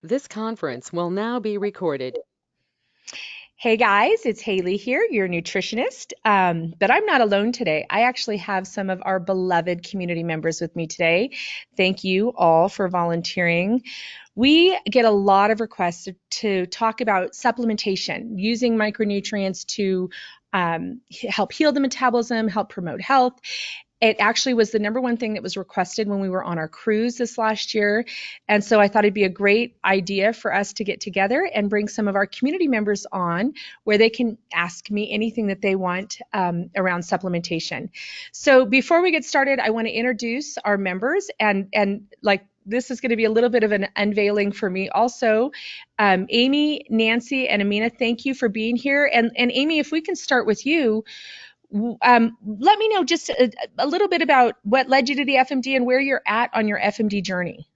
This conference will now be recorded. Hey guys, it's Haley here, your nutritionist. But I'm not alone today. I actually have some of our beloved community members with me today. Thank you all for volunteering. We get a lot of requests to talk about supplementation, using micronutrients to help heal the metabolism, help promote health. It actually was the number one thing that was requested when we were on our cruise this last year. And so I thought it'd be a great idea for us to get together and bring some of our community members on where they can ask me anything that they want around supplementation. So before we get started, I want to introduce our members and like this is going to be a little bit of an unveiling for me also. Amy, Nancy, and Amina, thank you for being here. And Amy, if we can start with you, let me know just a little bit about what led you to the FMD and where you're at on your FMD journey.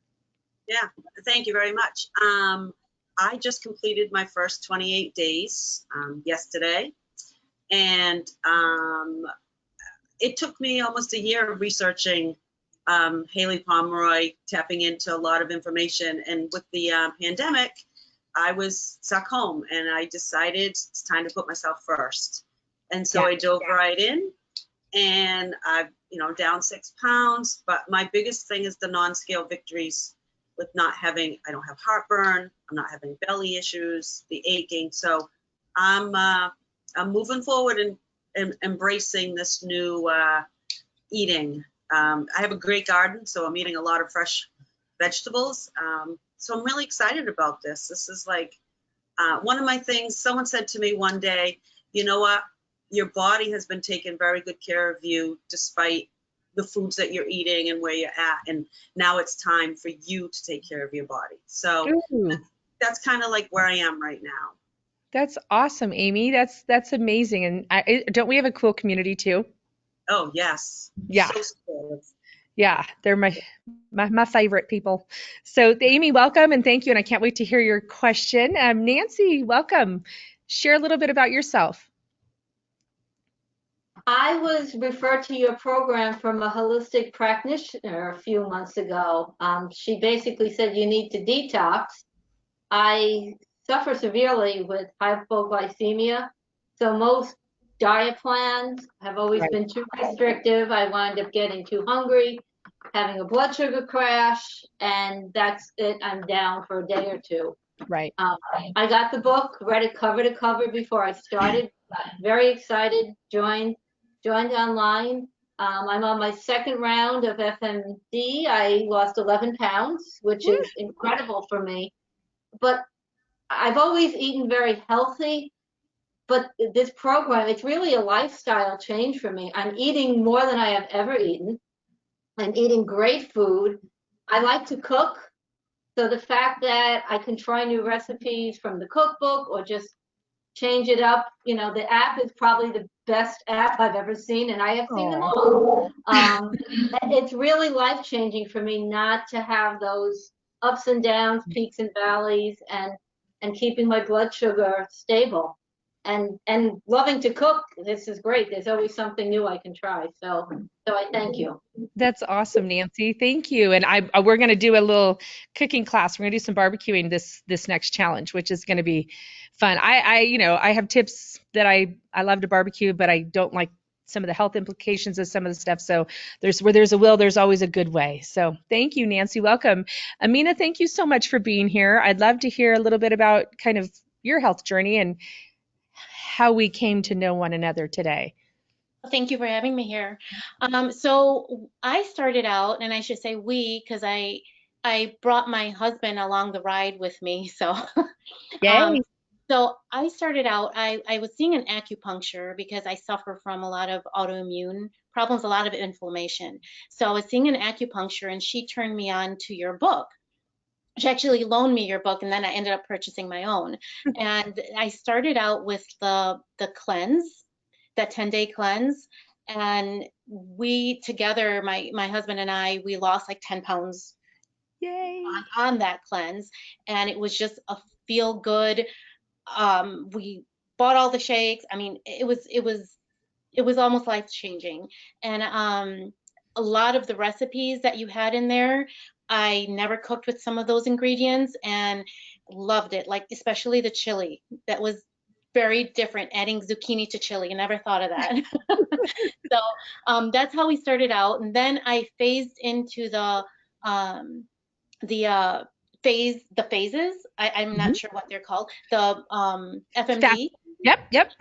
Yeah, thank you very much. I just completed my first 28 days yesterday, and it took me almost a year of researching Haylie Pomroy, tapping into a lot of information. And with the pandemic, I was stuck home, and I decided it's time to put myself first. And so I dove right in, and I've, down 6 pounds. But my biggest thing is the non-scale victories with not having, I don't have heartburn, I'm not having belly issues, the aching. So I'm moving forward and embracing this new eating. I have a great garden, so I'm eating a lot of fresh vegetables. So I'm really excited about this. This is like one of my things. Someone said to me one day, you know what? Your body has been taking very good care of you despite the foods that you're eating and where you're at. And now it's time for you to take care of your body. So that's kind of like where I am right now. That's awesome, Amy. That's amazing. And don't we have a cool community too? Oh, yes. Yeah. So supportive. Yeah, they're my favorite people. So Amy, welcome and thank you. And I can't wait to hear your question. Nancy, welcome. Share a little bit about yourself. I was referred to your program from a holistic practitioner a few months ago. She basically said you need to detox. I suffer severely with hypoglycemia, so most diet plans have always been too restrictive. I wind up getting too hungry, having a blood sugar crash, and that's it. I'm down for a day or two. Right. I got the book, read it cover to cover before I started. Very excited, joined online. I'm on my second round of FMD. I lost 11 pounds, which is incredible for me. But I've always eaten very healthy. But this program, it's really a lifestyle change for me. I'm eating more than I have ever eaten. I'm eating great food. I like to cook. So the fact that I can try new recipes from the cookbook or just change it up, the app is probably the best app I've ever seen, and I have seen them all. It's really life-changing for me not to have those ups and downs, peaks and valleys, and keeping my blood sugar stable. And loving to cook, this is great. There's always something new I can try. So I thank you. That's awesome, Nancy. Thank you. And we're going to do a little cooking class. We're going to do some barbecuing this next challenge, which is going to be fun. I have tips that I love to barbecue, but I don't like some of the health implications of some of the stuff. So where there's a will, there's always a good way. So thank you, Nancy. Welcome. Amina, thank you so much for being here. I'd love to hear a little bit about kind of your health journey and how we came to know one another today. Thank you for having me here. So I started out, and I should say we, because I brought my husband along the ride with me. So, so I started out, I was seeing an acupuncture because I suffer from a lot of autoimmune problems, a lot of inflammation. So I was seeing an acupuncture, and she turned me on to your book. She actually loaned me your book, and then I ended up purchasing my own. And I started out with the cleanse, that 10-day cleanse, and we together, my husband and I, we lost like 10 pounds. Yay. On that cleanse, and it was just a feel good. We bought all the shakes. I mean, it was almost life changing, and a lot of the recipes that you had in there I never cooked with some of those ingredients and loved it, like especially the chili. That was very different, adding zucchini to chili. I never thought of that. So that's how we started out. And then I phased into um, the phases. I'm not sure what they're called. The Fast. FMD. Yep.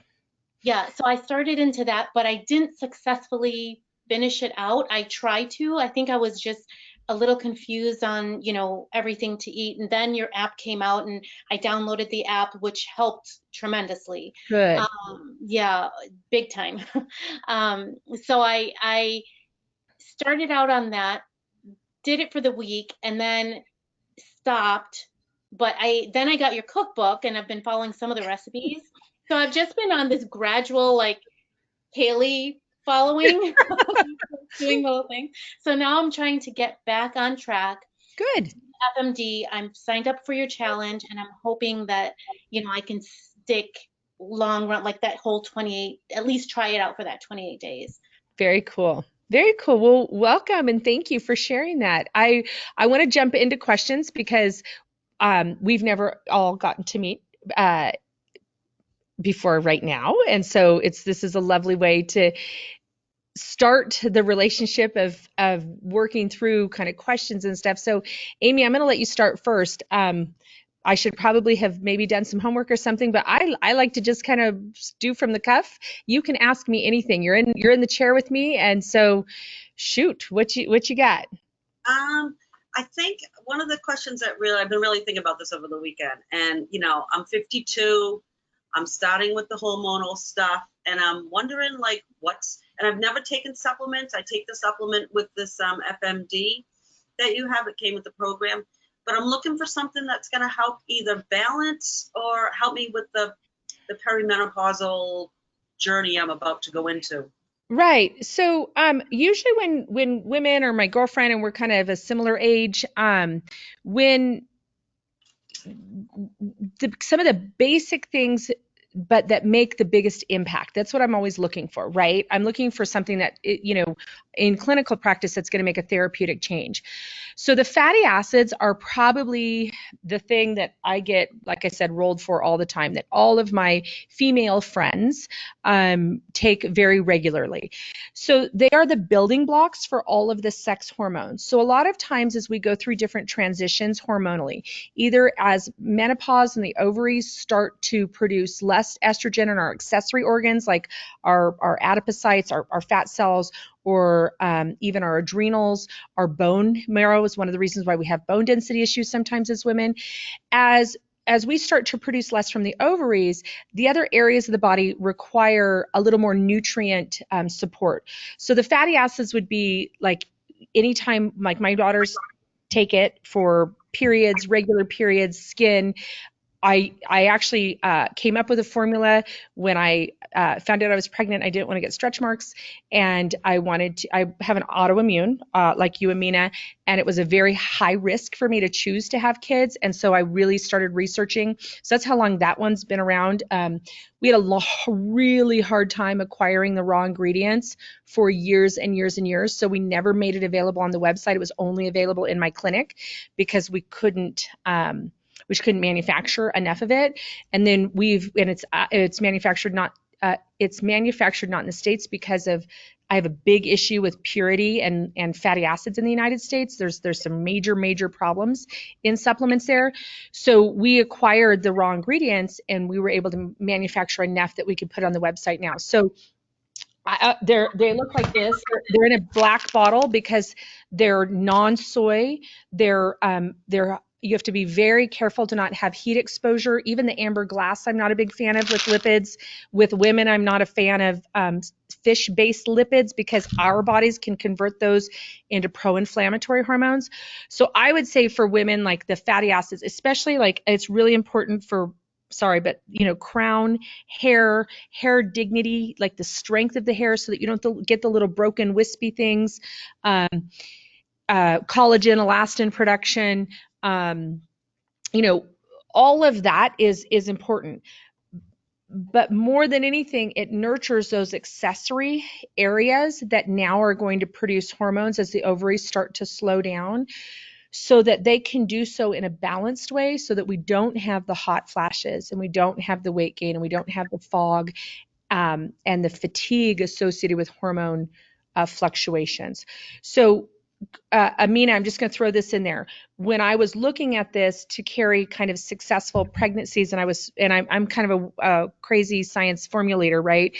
Yeah, so I started into that, but I didn't successfully finish it out. I tried to. I think I was just a little confused on, everything to eat. And then your app came out and I downloaded the app, which helped tremendously. Good. Yeah, big time. So I started out on that, did it for the week, and then stopped. But then I got your cookbook and I've been following some of the recipes. So I've just been on this gradual, like, Haylie following, doing the whole thing. So now I'm trying to get back on track. Good. FMD, I'm signed up for your challenge, and I'm hoping that, I can stick long run, like that whole 28, at least try it out for that 28 days. Very cool. Very cool. Well, welcome and thank you for sharing that. I want to jump into questions because we've never all gotten to meet before right now. And so this is a lovely way to start the relationship of working through kind of questions and stuff. So Amy, I'm going to let you start first. I should probably have maybe done some homework or something, but I like to just kind of do from the cuff. You can ask me anything. You're in the chair with me, and so shoot, what you got? I think one of the questions that I've been really thinking about this over the weekend, and I'm 52. I'm starting with the hormonal stuff, and I'm wondering and I've never taken supplements. I take the supplement with this FMD that you have. It came with the program. But I'm looking for something that's going to help either balance or help me with the perimenopausal journey I'm about to go into. Right. So usually when women or my girlfriend, and we're kind of a similar age, when some of the basic things but that make the biggest impact. That's what I'm always looking for, right? I'm looking for something that, in clinical practice, that's going to make a therapeutic change. So the fatty acids are probably the thing that I get, like I said, rolled for all the time, that all of my female friends take very regularly. So they are the building blocks for all of the sex hormones. So a lot of times as we go through different transitions hormonally, either as menopause and the ovaries start to produce less estrogen in our accessory organs, like our adipocytes, our fat cells, or even our adrenals, our bone marrow is one of the reasons why we have bone density issues sometimes as women. As we start to produce less from the ovaries, the other areas of the body require a little more nutrient support. So the fatty acids would be like anytime, like my daughters take it for periods, regular periods, skin. I actually came up with a formula when I found out I was pregnant. I didn't want to get stretch marks, and I have an autoimmune like you, Amina, and it was a very high risk for me to choose to have kids. And so I really started researching. So that's how long that one's been around. We had a really hard time acquiring the raw ingredients for years and years and years. So we never made it available on the website. It was only available in my clinic because we couldn't manufacture enough of it. And then it's manufactured not in the States because I have a big issue with purity and fatty acids in the United States. There's some major problems in supplements there. So we acquired the raw ingredients and we were able to manufacture enough that we could put on the website now. So they look like this. They're in a black bottle because they're non-soy. You have to be very careful to not have heat exposure. Even the amber glass, I'm not a big fan of with lipids. With women, I'm not a fan of fish-based lipids because our bodies can convert those into pro-inflammatory hormones. So I would say for women, like the fatty acids, especially, like it's really important for crown, hair dignity, like the strength of the hair so that you don't get the little broken wispy things, collagen, elastin production, all of that is important. But more than anything, it nurtures those accessory areas that now are going to produce hormones as the ovaries start to slow down. so that they can do so in a balanced way, so that we don't have the hot flashes and we don't have the weight gain and we don't have the fog and the fatigue associated with hormone fluctuations. So Amina, I'm just going to throw this in there. When I was looking at this to carry kind of successful pregnancies, and I'm kind of a crazy science formulator, right?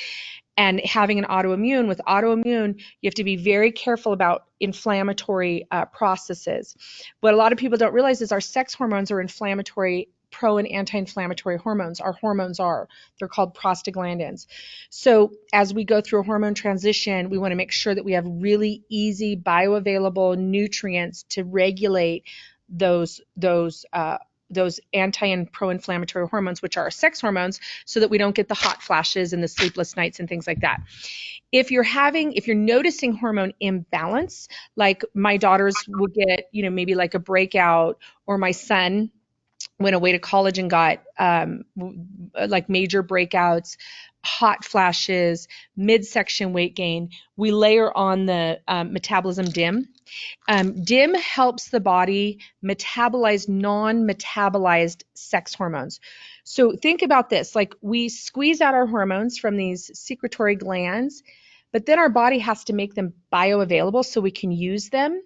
And having an autoimmune, with autoimmune, you have to be very careful about inflammatory processes. What a lot of people don't realize is our sex hormones are inflammatory, pro and anti-inflammatory hormones. Our hormones are. They're called prostaglandins. So as we go through a hormone transition, we want to make sure that we have really easy bioavailable nutrients to regulate those anti and pro-inflammatory hormones, which are our sex hormones, so that we don't get the hot flashes and the sleepless nights and things like that. If you're noticing hormone imbalance, like my daughters will get, maybe like a breakout, or my son went away to college and got like major breakouts, hot flashes, midsection weight gain, we layer on the metabolism DIM. DIM helps the body metabolize non-metabolized sex hormones. So think about this, like we squeeze out our hormones from these secretory glands, but then our body has to make them bioavailable so we can use them.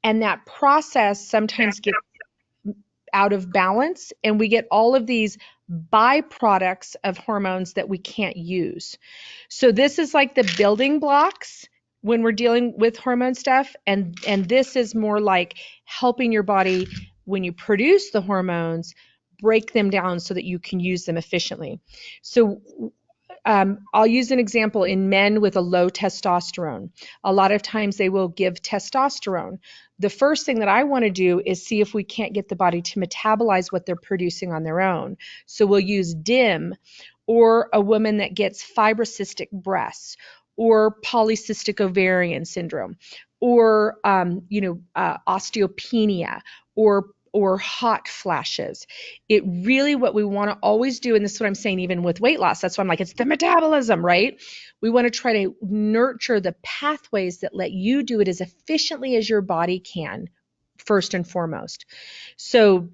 And that process sometimes gets out of balance, and we get all of these byproducts of hormones that we can't use. So this is like the building blocks when we're dealing with hormone stuff, and this is more like helping your body, when you produce the hormones, break them down so that you can use them efficiently. So I'll use an example in men with a low testosterone. A lot of times they will give testosterone. The first thing that I want to do is see if we can't get the body to metabolize what they're producing on their own. So we'll use DIM, or a woman that gets fibrocystic breasts, or polycystic ovarian syndrome, or osteopenia, or hot flashes. It really, what we want to always do, and this is what I'm saying even with weight loss, that's why I'm like, it's the metabolism, right? We want to try to nurture the pathways that let you do it as efficiently as your body can, first and foremost. So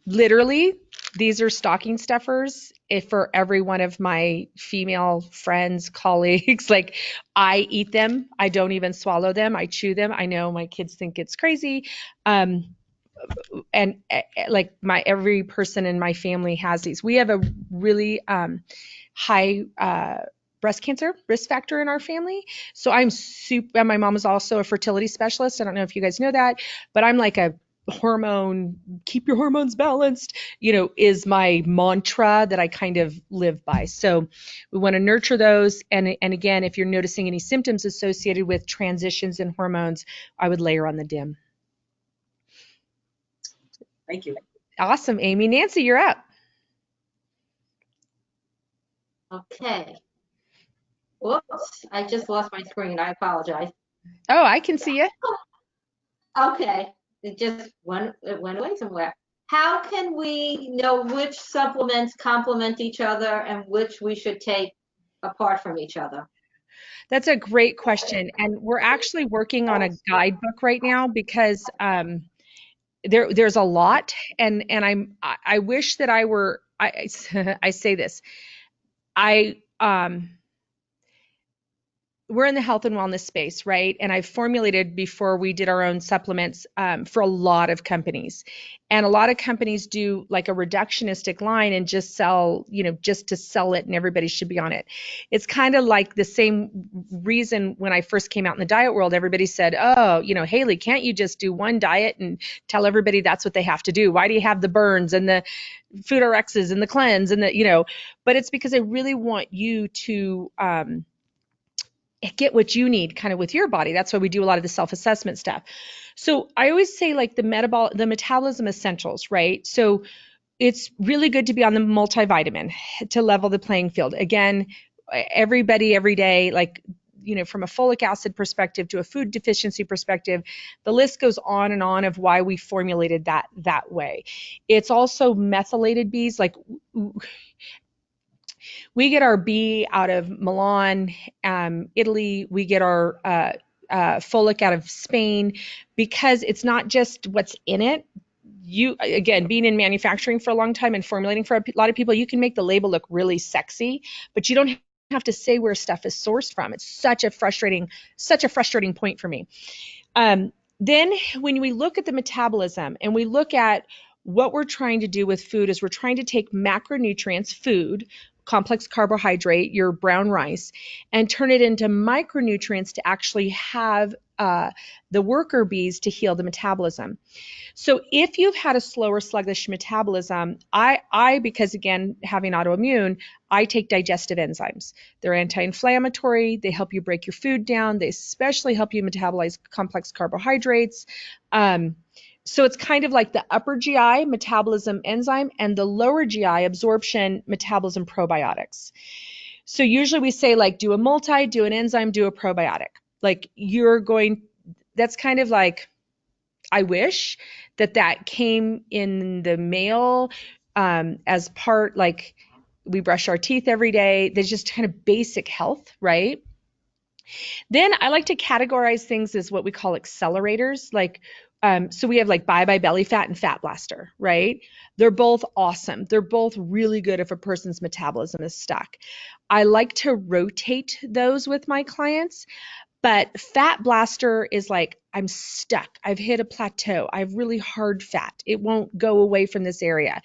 literally, these are stocking stuffers for every one of my female friends, colleagues. Like, I eat them. I don't even swallow them. I chew them. I know my kids think it's crazy. And like every person in my family has these. We have a really high breast cancer risk factor in our family. So my mom is also a fertility specialist. I don't know if you guys know that, but I'm like a keep your hormones balanced, is my mantra that I kind of live by. So we want to nurture those. And again, if you're noticing any symptoms associated with transitions in hormones, I would layer on the DIM. Thank you. Awesome, Amy. Nancy, you're up. Okay. Whoops, I just lost my screen. I apologize. Oh, I can see you. Okay, it went away somewhere. How can we know which supplements complement each other and which we should take apart from each other? That's a great question. And we're actually working on a guidebook right now, because there's a lot, and I wish that I were, I say this, we're in the health and wellness space, right? And I've formulated, before we did our own supplements, for a lot of companies. And a lot of companies do like a reductionistic line and just sell, just to sell it, and everybody should be on it. It's kind of like the same reason when I first came out in the diet world, everybody said, oh, Haylie, can't you just do one diet and tell everybody that's what they have to do? Why do you have the burns and the food RXs and the cleanse and the, but it's because I really want you to, get what you need kind of with your body. That's why we do a lot of the self-assessment stuff. So I always say like the metabolism essentials, right? So it's really good to be on the multivitamin to level the playing field. Again, everybody every day, like, from a folic acid perspective to a food deficiency perspective, the list goes on and on of why we formulated that way. It's also methylated Bs, like we get our B out of Milan, Italy. We get our folic out of Spain, because it's not just what's in it. You, again, being in manufacturing for a long time and formulating for a lot of people, you can make the label look really sexy, but you don't have to say where stuff is sourced from. It's such a frustrating point for me. Then when we look at the metabolism and we look at what we're trying to do with food, is we're trying to take macronutrients, food, complex carbohydrate, your brown rice, and turn it into micronutrients to actually have the worker bees to heal the metabolism. So if you've had a slower, sluggish metabolism, because again, having autoimmune, I take digestive enzymes. They're anti-inflammatory. They help you break your food down. They especially help you metabolize complex carbohydrates. So it's kind of like the upper GI metabolism enzyme and the lower GI absorption metabolism probiotics. So usually we say, like, do a multi, do an enzyme, do a probiotic. Like, that's kind of like, I wish that came in the mail as part, like, we brush our teeth every day. There's just kind of basic health, right? Then I like to categorize things as what we call accelerators. Like, so we have like Bye Belly Fat and Fat Blaster, right? They're both awesome. They're both really good if a person's metabolism is stuck. I like to rotate those with my clients. But Fat Blaster is like, I'm stuck. I've hit a plateau. I have really hard fat. It won't go away from this area.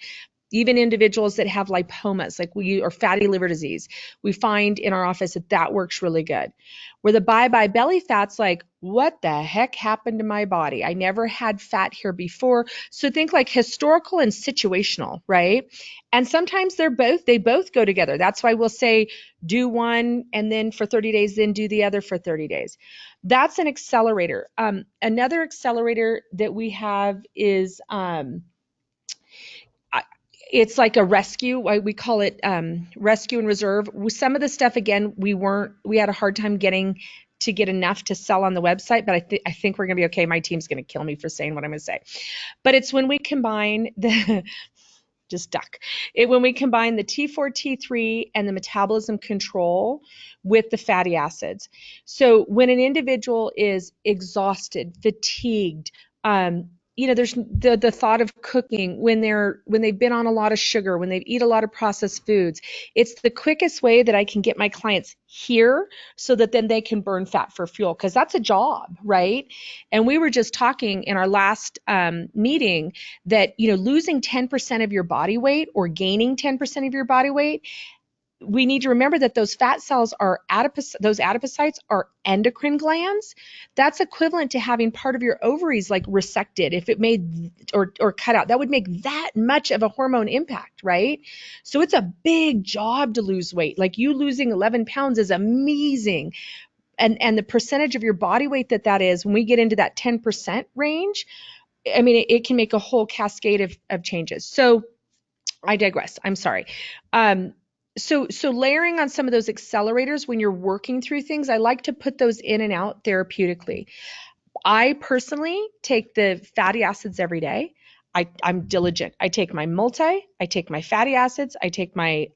Even individuals that have lipomas, or fatty liver disease, we find in our office that works really good. Where the Bye Belly Fat's like, what the heck happened to my body? I never had fat here before. So think like historical and situational, right? And sometimes they both go together. That's why we'll say do one and then for 30 days, then do the other for 30 days. That's an accelerator. Another accelerator that we have is it's like a rescue. We call it rescue and reserve. Some of the stuff, again, we had a hard time getting enough to sell on the website, but I think we're going to be okay. My team's going to kill me for saying what I'm going to say. But it's when we combine when we combine the T4, T3 and the metabolism control with the fatty acids. So when an individual is exhausted, fatigued, there's the thought of cooking when they've been on a lot of sugar, when they eat a lot of processed foods. It's the quickest way that I can get my clients here so that then they can burn fat for fuel, because that's a job, right? And we were just talking in our last meeting that, losing 10% of your body weight or gaining 10% of your body weight, we need to remember that those fat cells are those adipocytes are endocrine glands. That's equivalent to having part of your ovaries like resected. If it made or cut out, that would make that much of a hormone impact, right? So it's a big job to lose weight. Like, you losing 11 pounds is amazing. And the percentage of your body weight that is, when we get into that 10% range, I mean, it can make a whole cascade of changes. So I digress. I'm sorry. So layering on some of those accelerators when you're working through things, I like to put those in and out therapeutically. I personally take the fatty acids every day. I'm diligent. I take my multi, I take my fatty acids, I take my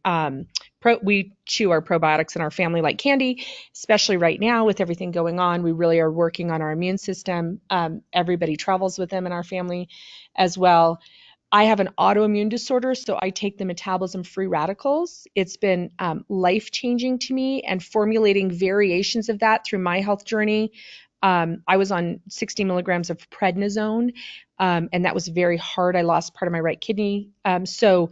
we chew our probiotics in our family like candy, especially right now with everything going on. We really are working on our immune system. Everybody travels with them in our family as well. I have an autoimmune disorder, so I take the metabolism free radicals. It's been life-changing to me, and formulating variations of that through my health journey. I was on 60 milligrams of prednisone, and that was very hard. I lost part of my right kidney. So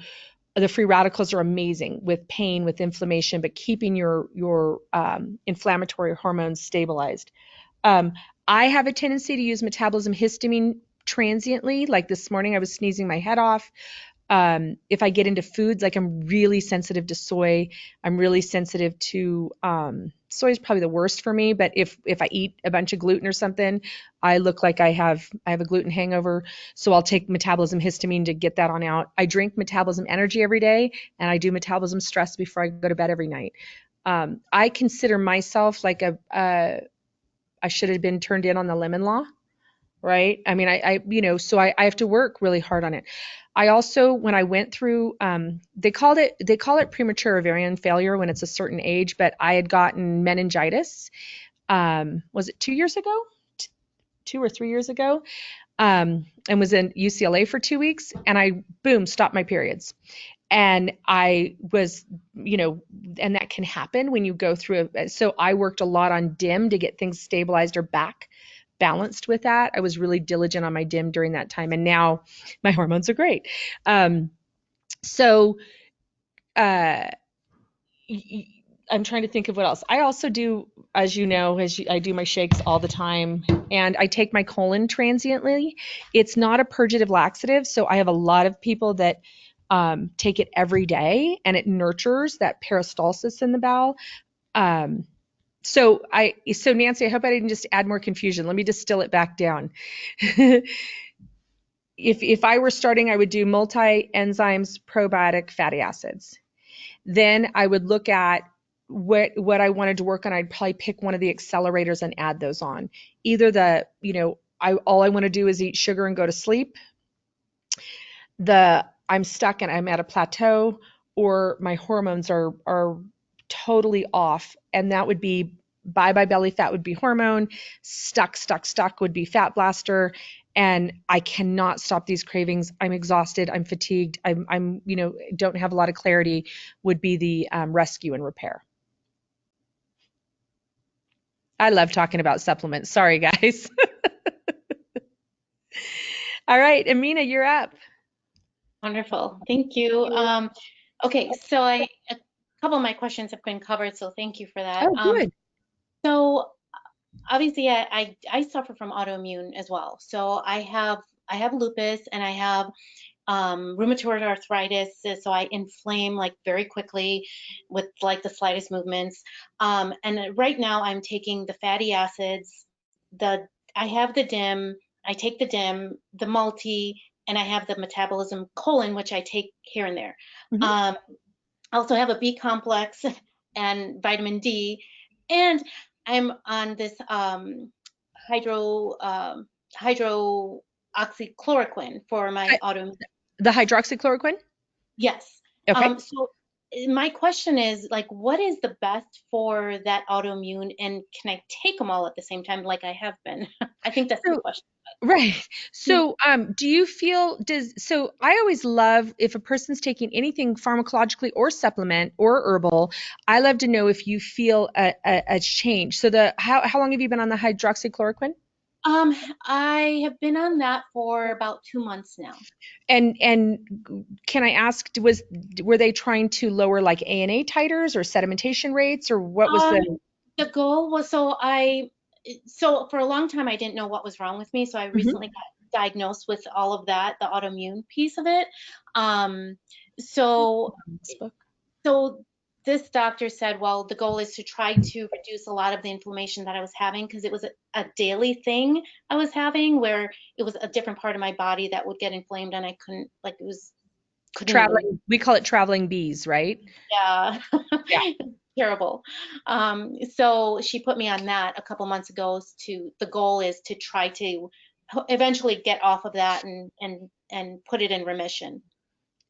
the free radicals are amazing with pain, with inflammation, but keeping your inflammatory hormones stabilized. I have a tendency to use metabolism histamine transiently. Like this morning, I was sneezing my head off. If I get into foods, like I'm really sensitive to soy. I'm really sensitive to soy is probably the worst for me. But if I eat a bunch of gluten or something, I look like I have a gluten hangover. So I'll take metabolism histamine to get that on out. I drink metabolism energy every day, and I do metabolism stress before I go to bed every night. I consider myself like I should have been turned in on the lemon law. Right. I mean, so I have to work really hard on it. I also, when I went through, they call it premature ovarian failure when it's a certain age, but I had gotten meningitis was it 2 years ago? 2 or 3 years ago. And was in UCLA for 2 weeks, and I, boom, stopped my periods. And I was, and that can happen when you go through so I worked a lot on DIM to get things stabilized or back balanced with that. I was really diligent on my DIM during that time, and now my hormones are great. So I'm trying to think of what else. I also do, as you know, I do my shakes all the time, and I take my colon transiently. It's not a purgative laxative, so I have a lot of people that take it every day, and it nurtures that peristalsis in the bowel. So Nancy, I hope I didn't just add more confusion. Let me distill it back down. If I were starting, I would do multi-enzymes, probiotic, fatty acids. Then I would look at what I wanted to work on. I'd probably pick one of the accelerators and add those on. Either all I want to do is eat sugar and go to sleep. I'm stuck and I'm at a plateau, or my hormones are totally off, and that would be bye belly fat would be hormone, stuck would be fat blaster, and I cannot stop these cravings. I'm exhausted, I'm fatigued, I'm don't have a lot of clarity, would be the rescue and repair. I love talking about supplements. Sorry, guys. All right, Amina, you're up. Wonderful. Thank you. Okay, so a couple of my questions have been covered, so thank you for that. Oh, good. So obviously I suffer from autoimmune as well. So I have lupus, and I have rheumatoid arthritis, so I inflame like very quickly with like the slightest movements. And right now I'm taking the fatty acids, I have the DIM, I take the DIM, the multi, and I have the metabolism colon, which I take here and there. Mm-hmm. I also have a B complex and vitamin D, and I'm on this hydroxychloroquine for my autoimmune. The hydroxychloroquine? Yes. Okay. So my question is, like, what is the best for that autoimmune, and can I take them all at the same time like I have been? I think that's the question. Right. So, do you feel, I always love if a person's taking anything pharmacologically or supplement or herbal, I love to know if you feel a change. So how long have you been on the hydroxychloroquine? I have been on that for about 2 months now. And can I ask, were they trying to lower like ANA titers or sedimentation rates, or what was the goal was, so for a long time I didn't know what was wrong with me, so I recently got diagnosed with all of that, the autoimmune piece of it. So this doctor said, well, the goal is to try to reduce a lot of the inflammation that I was having, because it was a daily thing I was having, where it was a different part of my body that would get inflamed, and I couldn't, like, it was traveling. We call it traveling bees, right? Yeah. Yeah. Terrible. So she put me on that a couple months ago. The goal is to try to eventually get off of that and put it in remission.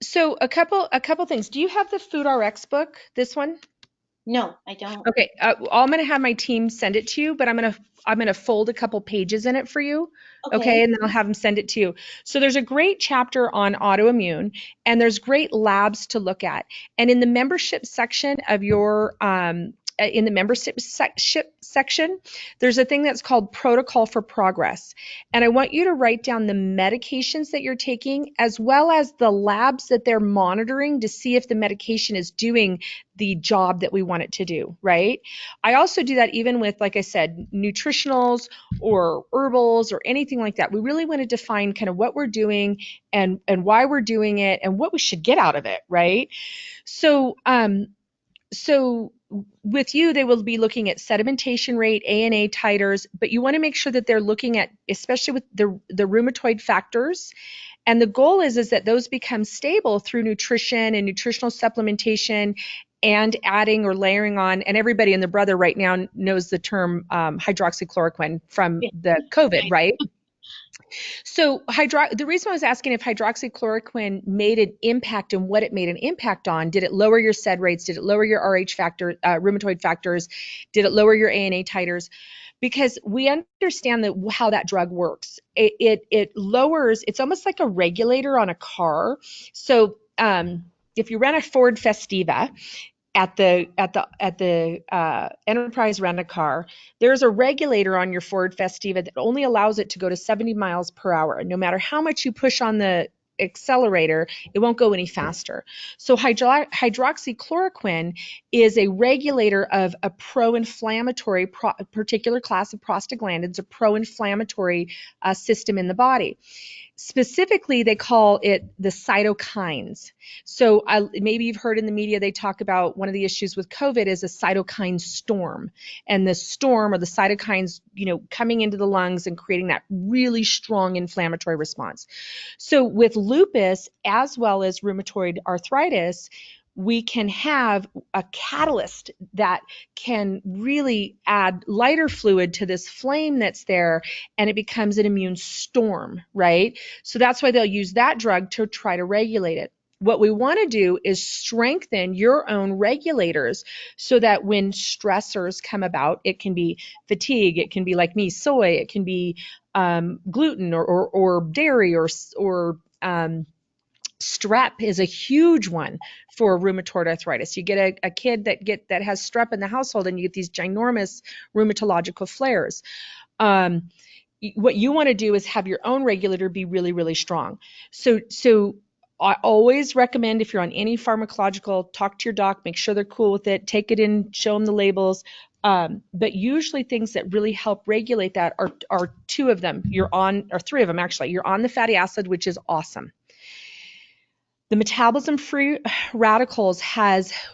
So a couple things. Do you have the Food RX book? This one? No, I don't. Okay. I'm going to have my team send it to you, but I'm going to fold a couple pages in it for you. Okay. And then I'll have them send it to you. So there's a great chapter on autoimmune, and there's great labs to look at. And in the membership section of your, in the membership section, there's a thing that's called Protocol for Progress. And I want you to write down the medications that you're taking, as well as the labs that they're monitoring to see if the medication is doing the job that we want it to do, right? I also do that even with, like I said, nutritionals or herbals or anything like that. We really want to define kind of what we're doing and why we're doing it and what we should get out of it, right? So with you, they will be looking at sedimentation rate, ANA titers, but you want to make sure that they're looking at, especially with the rheumatoid factors. And the goal is that those become stable through nutrition and nutritional supplementation and adding or layering on. And everybody and their brother right now knows the term hydroxychloroquine from the COVID, right? So the reason I was asking if hydroxychloroquine made an impact and what it made an impact on, did it lower your SED rates? Did it lower your RH factor, rheumatoid factors? Did it lower your ANA titers? Because we understand how that drug works. It lowers, it's almost like a regulator on a car. So if you run a Ford Festiva, at the Enterprise Rent-A-Car, there's a regulator on your Ford Festiva that only allows it to go to 70 miles per hour. No matter how much you push on the accelerator, it won't go any faster. So hydroxychloroquine is a regulator of a pro-inflammatory, particular class of prostaglandins, a pro-inflammatory system in the body. Specifically, they call it the cytokines. So maybe you've heard in the media, they talk about one of the issues with COVID is a cytokine storm. And the storm or the cytokines, coming into the lungs and creating that really strong inflammatory response. So with lupus, as well as rheumatoid arthritis, we can have a catalyst that can really add lighter fluid to this flame that's there, and it becomes an immune storm, right? So that's why they'll use that drug to try to regulate it. What we want to do is strengthen your own regulators so that when stressors come about, it can be fatigue, it can be like me, soy, it can be gluten or dairy or strep is a huge one for rheumatoid arthritis. You get a kid that has strep in the household, and you get these ginormous rheumatological flares. What you want to do is have your own regulator be really, really strong. So I always recommend, if you're on any pharmacological, talk to your doc, make sure they're cool with it, take it in, show them the labels. But usually things that really help regulate that are two of them. Or three of them actually. You're on the fatty acid, which is awesome. The metabolism free radicals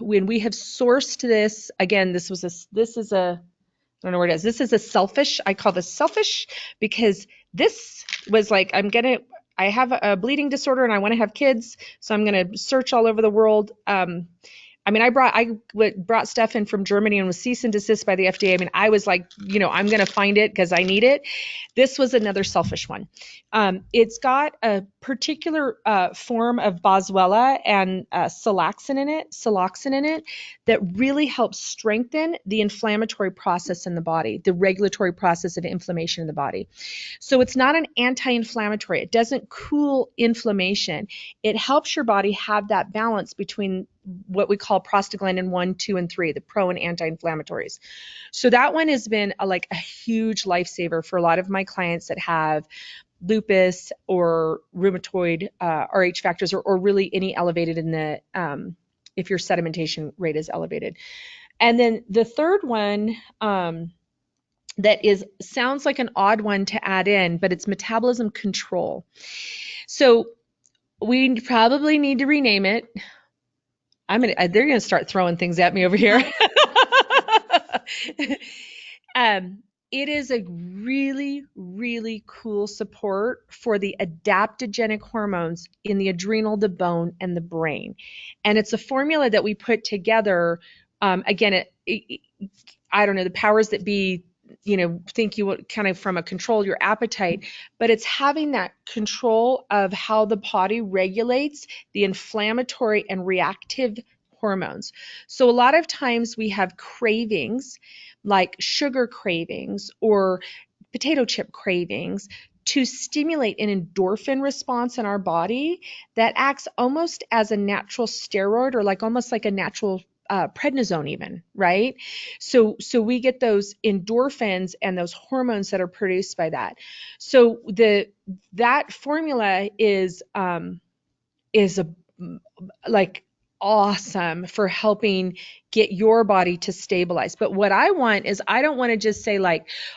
when we have sourced this, again, this is a, I don't know where it is. This is a selfish, I call this selfish, because this was like, I have a bleeding disorder and I want to have kids. So I'm going to search all over the world. I brought stuff in from Germany and was cease and desist by the FDA. I was like, I'm going to find it because I need it. This was another selfish one. It's got a particular form of boswellia and siloxane in it that really helps strengthen the inflammatory process in the body, the regulatory process of inflammation in the body. So it's not an anti-inflammatory. It doesn't cool inflammation. It helps your body have that balance between what we call prostaglandin 1, 2, and 3, the pro and anti-inflammatories. So that one has been a huge lifesaver for a lot of my clients that have lupus or rheumatoid RH factors, or really any elevated in the, if your sedimentation rate is elevated. And then the third one that sounds like an odd one to add in, but it's metabolism control. So we probably need to rename it. They're gonna start throwing things at me over here. It is a really, really cool support for the adaptogenic hormones in the adrenal, the bone, and the brain. And it's a formula that we put together. Again, I don't know, the powers that be, think you would kind of from a control your appetite, but it's having that control of how the body regulates the inflammatory and reactive hormones. So a lot of times we have cravings, like sugar cravings or potato chip cravings, to stimulate an endorphin response in our body that acts almost as a natural steroid, or almost like a natural prednisone even, right? So we get those endorphins and those hormones that are produced by that. So that formula is awesome for helping get your body to stabilize. But what I want is, I don't want to just say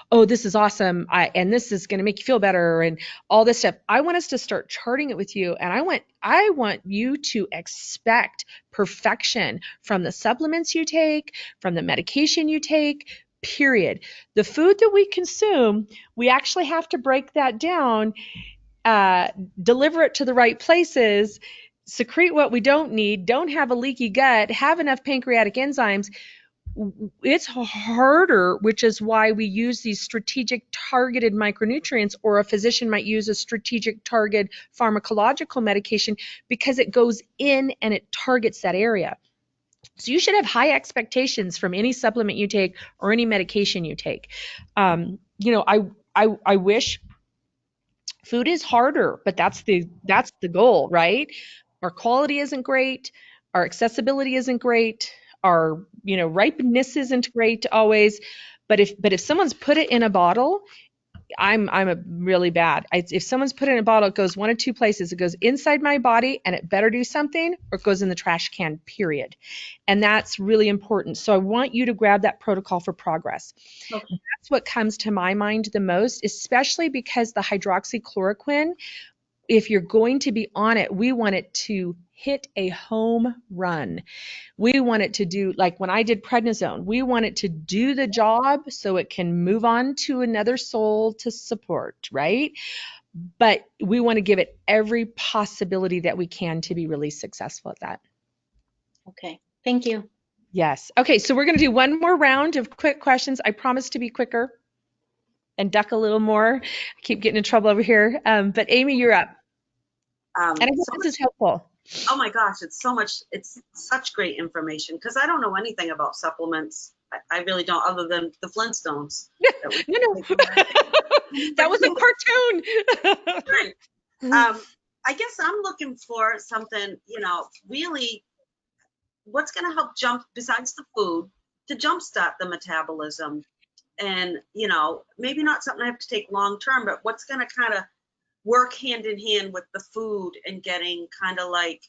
oh, this is awesome, and this is going to make you feel better and all this stuff. I want us to start charting it with you, and I want you to expect perfection from the supplements you take, from the medication you take, period. The food that we consume, we actually have to break that down, deliver it to the right places, secrete what we don't need, don't have a leaky gut, have enough pancreatic enzymes. it's harder, which is why we use these strategic targeted micronutrients, or a physician might use a strategic target pharmacological medication, because it goes in and it targets that area. So you should have high expectations from any supplement you take or any medication you take. I wish food is harder, but that's the goal, right? Our quality isn't great, our accessibility isn't great, our ripeness isn't great always. But if someone's put it in a bottle, I'm a really bad. If someone's put it in a bottle, it goes one of two places. It goes inside my body and it better do something, or it goes in the trash can, period. And that's really important. So I want you to grab that protocol for progress. Okay. That's what comes to my mind the most, especially because the hydroxychloroquine, if you're going to be on it, we want it to hit a home run. We want it to do, like when I did prednisone, we want it to do the job so it can move on to another soul to support, right? But we want to give it every possibility that we can to be really successful at that. Okay. Thank you. Yes. Okay, so we're going to do one more round of quick questions. I promise to be quicker and duck a little more. I keep getting in trouble over here. But Amy, you're up. And I hope this is helpful. Oh my gosh, it's such great information, because I don't know anything about supplements. I really don't, other than the Flintstones. That was a cartoon. Right. I guess I'm looking for something, really what's going to help besides the food, to jumpstart the metabolism. And, maybe not something I have to take long term, but what's going to kind of work hand in hand with the food and getting kind of like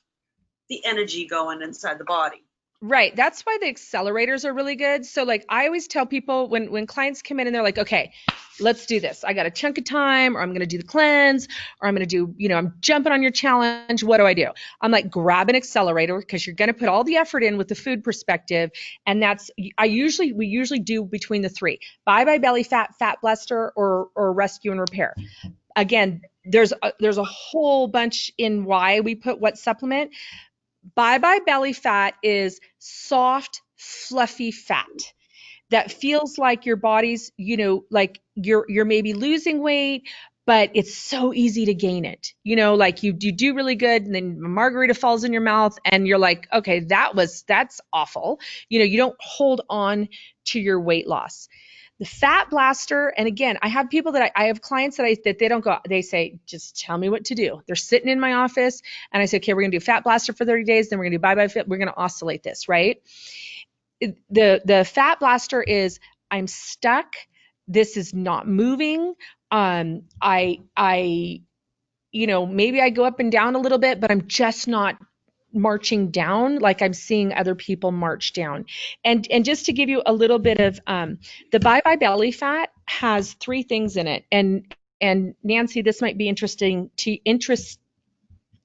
the energy going inside the body. Right. That's why the accelerators are really good. So like I always tell people when clients come in and they're like, okay, let's do this. I got a chunk of time, or I'm going to do the cleanse, or I'm going to do, I'm jumping on your challenge. What do? I'm like, grab an accelerator, because you're going to put all the effort in with the food perspective. And we usually do between the three: Bye Belly Fat, Fat Blaster, or Rescue and Repair. Again, there's a whole bunch in why we put what supplement. Bye Belly Fat is soft, fluffy fat that feels like your body's, like you're maybe losing weight, but it's so easy to gain it. Like you do really good, and then a margarita falls in your mouth and you're like, okay, that's awful. You don't hold on to your weight loss. The Fat Blaster, and again, I have people that I have clients that they don't go, they say, just tell me what to do. They're sitting in my office and I say, okay, we're going to do Fat Blaster for 30 days. Then we're going to do Bye Fit. We're going to oscillate this, right? The Fat Blaster is, I'm stuck. This is not moving. Maybe I go up and down a little bit, but I'm just not marching down like I'm seeing other people march down. And just to give you a little bit of the Bye Belly Fat has 3 things in it. And Nancy, this might be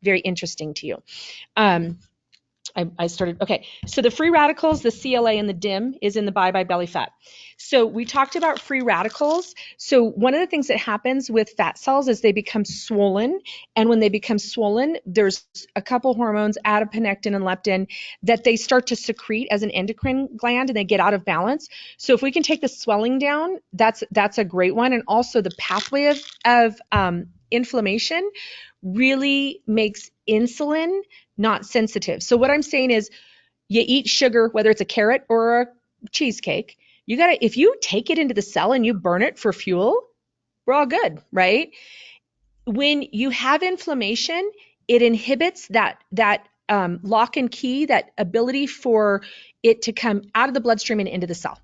very interesting to you. I started, okay. So the free radicals, the CLA and the DIM is in the Bye Belly Fat. So we talked about free radicals. So one of the things that happens with fat cells is they become swollen. And when they become swollen, there's a couple hormones, adiponectin and leptin, that they start to secrete as an endocrine gland, and they get out of balance. So if we can take the swelling down, that's a great one. And also the pathway of inflammation really makes insulin not sensitive. So what I'm saying is, you eat sugar, whether it's a carrot or a cheesecake, if you take it into the cell and you burn it for fuel, we're all good, right? When you have inflammation, it inhibits that lock and key, that ability for it to come out of the bloodstream and into the cell.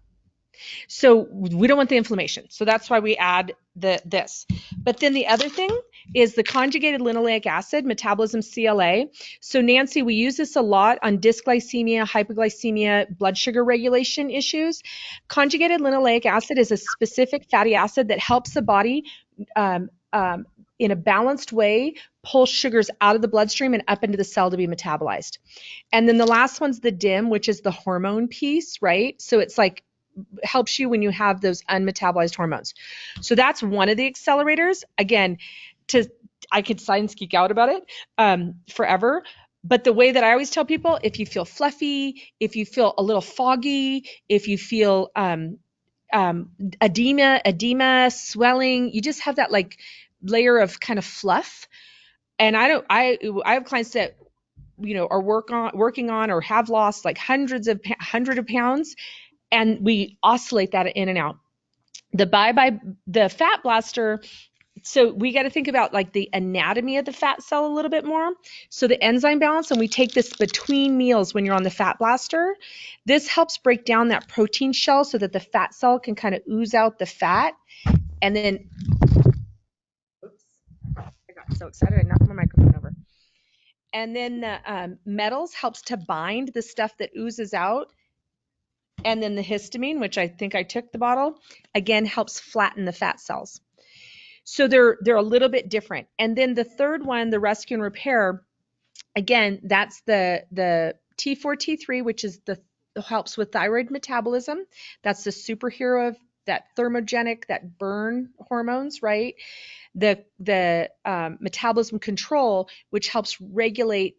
So we don't want the inflammation. So that's why we add this. But then the other thing is the conjugated linoleic acid, metabolism CLA. So Nancy, we use this a lot on dysglycemia, hypoglycemia, blood sugar regulation issues. Conjugated linoleic acid is a specific fatty acid that helps the body in a balanced way pull sugars out of the bloodstream and up into the cell to be metabolized. And then the last one's the DIM, which is the hormone piece, right? So it's like helps you when you have those unmetabolized hormones. So that's one of the accelerators. Again, I could science geek out about it forever, But the way that I always tell people, if you feel fluffy, if you feel a little foggy, if you feel edema, swelling, you just have that like layer of kind of fluff. And I have clients that, you know, are working on or have lost like hundred of pounds, and we oscillate that in and out. The fat blaster, so we got to think about like the anatomy of the fat cell a little bit more. So the enzyme balance, and we take this between meals when you're on the fat blaster. This helps break down that protein shell so that the fat cell can kind of ooze out the fat. And then, oops, I got so excited I knocked my microphone over. And then the metals helps to bind the stuff that oozes out. And then the histamine, which I think I took the bottle, again helps flatten the fat cells. So they're a little bit different. And then the third one, the rescue and repair, again, that's the T4, T3, which is helps with thyroid metabolism. That's the superhero of that thermogenic, that burn hormones, right? The metabolism control, which helps regulate,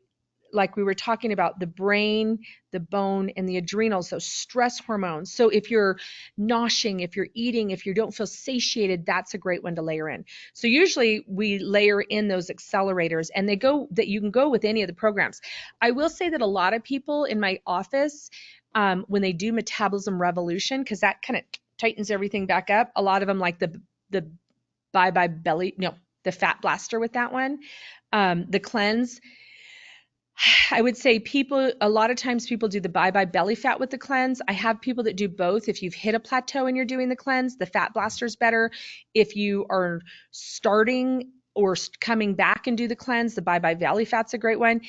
like we were talking about, the brain, the bone, and the adrenals, those stress hormones. So if you're noshing, if you're eating, if you don't feel satiated, that's a great one to layer in. So usually we layer in those accelerators, and you can go with any of the programs. I will say that a lot of people in my office, when they do Metabolism Revolution, because that kind of tightens everything back up, a lot of them like the the fat blaster with that one, the cleanse. I would say a lot of times people do the bye-bye belly fat with the cleanse. I have people that do both. If you've hit a plateau and you're doing the cleanse, the fat blaster is better. If you are starting or coming back and do the cleanse, the bye-bye belly fat's a great one.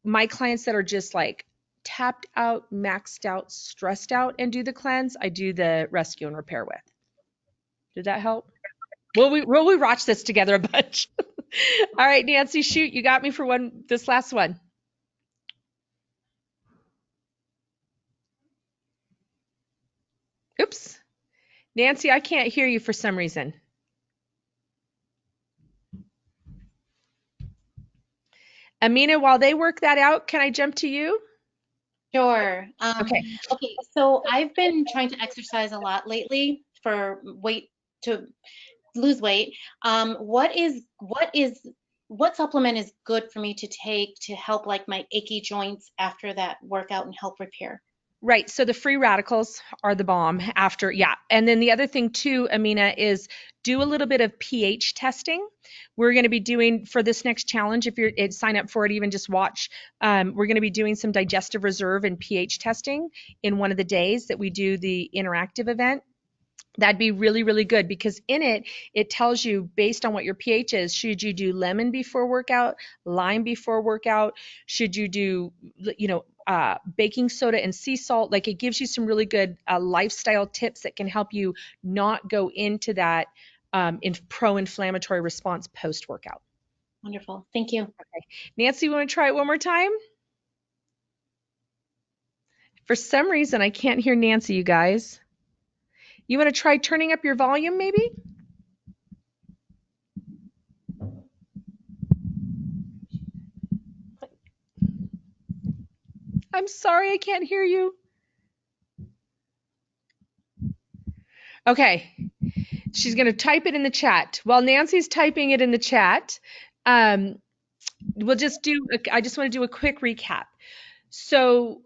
My clients that are just like tapped out, maxed out, stressed out and do the cleanse, I do the rescue and repair with. Did that help? Will we watch this together a bunch? All right, Nancy, shoot, you got me for this last one. Oops. Nancy, I can't hear you for some reason. Amina, while they work that out, can I jump to you? Sure. Okay. Okay, so I've been trying to exercise a lot lately to lose weight. What supplement is good for me to take to help like my achy joints after that workout and help repair? Right. So the free radicals are the bomb after, yeah. And then the other thing too, Amina, is do a little bit of pH testing. We're going to be doing for this next challenge, if you're sign up for it, even just watch, we're going to be doing some digestive reserve and pH testing in one of the days that we do the interactive event. That'd be really, really good, because in it tells you based on what your pH is, should you do lemon before workout, lime before workout, should you do, baking soda and sea salt. Like, it gives you some really good lifestyle tips that can help you not go into that pro-inflammatory response post-workout. Wonderful. Thank you. Okay. Nancy, you want to try it one more time? For some reason, I can't hear Nancy, you guys. You want to try turning up your volume, maybe? I'm sorry, I can't hear you. Okay, she's going to type it in the chat. While Nancy's typing it in the chat, I just want to do a quick recap. So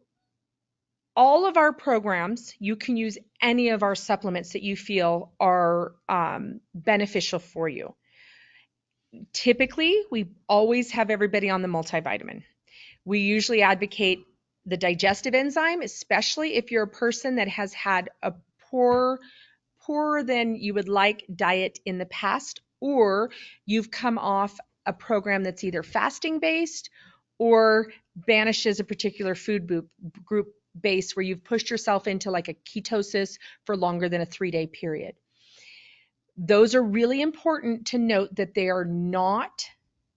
all of our programs, you can use any of our supplements that you feel are beneficial for you. Typically, we always have everybody on the multivitamin. We usually advocate the digestive enzyme, especially if you're a person that has had a poorer than you would like diet in the past, or you've come off a program that's either fasting based or banishes a particular food group base where you've pushed yourself into like a ketosis for longer than a 3-day period. Those are really important to note, that they are not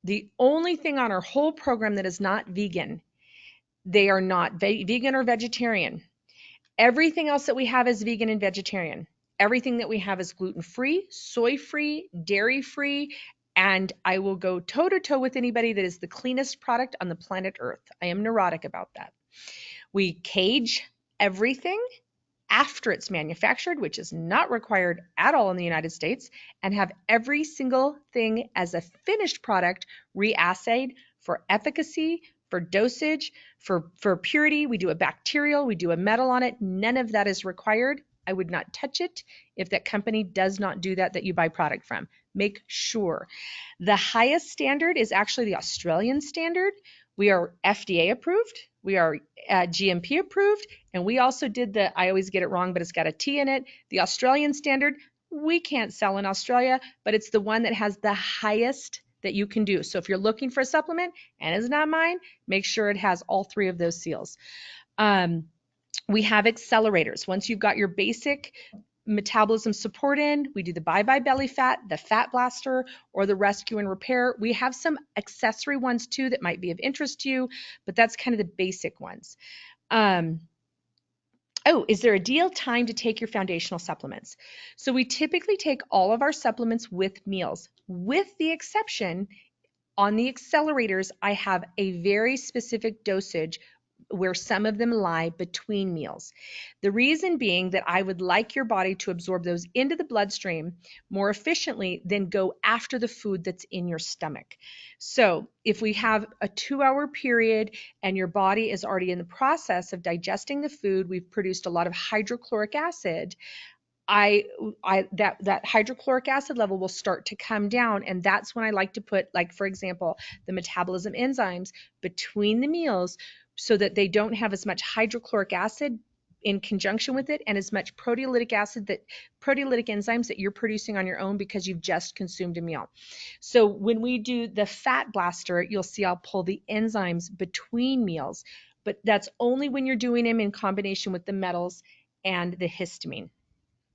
the only thing on our whole program that is not vegan. They are not vegan or vegetarian. Everything else that we have is vegan and vegetarian. Everything that we have is gluten-free, soy-free, dairy-free, And I will go toe to toe with anybody that is the cleanest product on the planet Earth. I am neurotic about that. We cage everything after it's manufactured, which is not required at all in the United States, and have every single thing as a finished product reassayed for efficacy, for dosage, for purity. We do a bacterial, we do a metal on it. None of that is required. I would not touch it if that company does not do that you buy product from. Make sure. The highest standard is actually the Australian standard. We are FDA approved. We are GMP approved. And we also did I always get it wrong, but it's got a T in it. The Australian standard, we can't sell in Australia, but it's the one that has the highest that you can do. So if you're looking for a supplement and it's not mine, make sure it has all 3 of those seals. We have accelerators. Once you've got your basic metabolism support in, we do the bye-bye belly fat, the fat blaster, or the rescue and repair. We have some accessory ones too that might be of interest to you, but that's kind of the basic ones. Oh, is there a ideal time to take your foundational supplements? So we typically take all of our supplements with meals, with the exception on the accelerators, I have a very specific dosage where some of them lie between meals. The reason being that I would like your body to absorb those into the bloodstream more efficiently than go after the food that's in your stomach. So if we have a 2-hour period and your body is already in the process of digesting the food, we've produced a lot of hydrochloric acid, that hydrochloric acid level will start to come down, and that's when I like to put, like, for example, the metabolism enzymes between the meals so that they don't have as much hydrochloric acid in conjunction with it and as much proteolytic enzymes that you're producing on your own because you've just consumed a meal. So when we do the fat blaster, you'll see I'll pull the enzymes between meals, but that's only when you're doing them in combination with the metals and the histamine.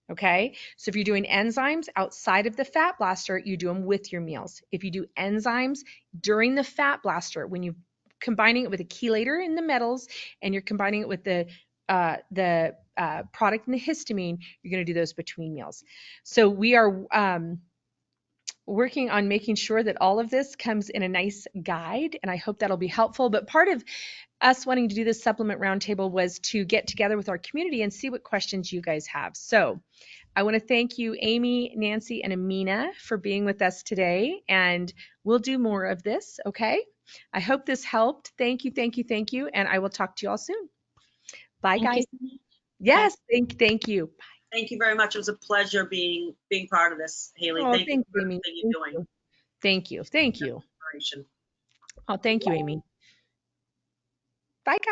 Okay, so if you're doing enzymes outside of the fat blaster, you do them with your meals. If you do enzymes during the fat blaster, when you're combining it with a chelator in the metals and you're combining it with the product in the histamine, you're going to do those between meals. So we are working on making sure that all of this comes in a nice guide, and I hope that'll be helpful. But part of us wanting to do this supplement roundtable was to get together with our community and see what questions you guys have. So I want to thank you, Amy, Nancy, and Amina for being with us today, and we'll do more of this, okay? I hope this helped. Thank you, thank you, thank you, and I will talk to you all soon. Bye, guys. Yes, thank you. Bye. Thank you very much. It was a pleasure being part of this, Haylie. Oh, thank you for Amy. everything you're doing. Thank you. Oh, thank you, Amy.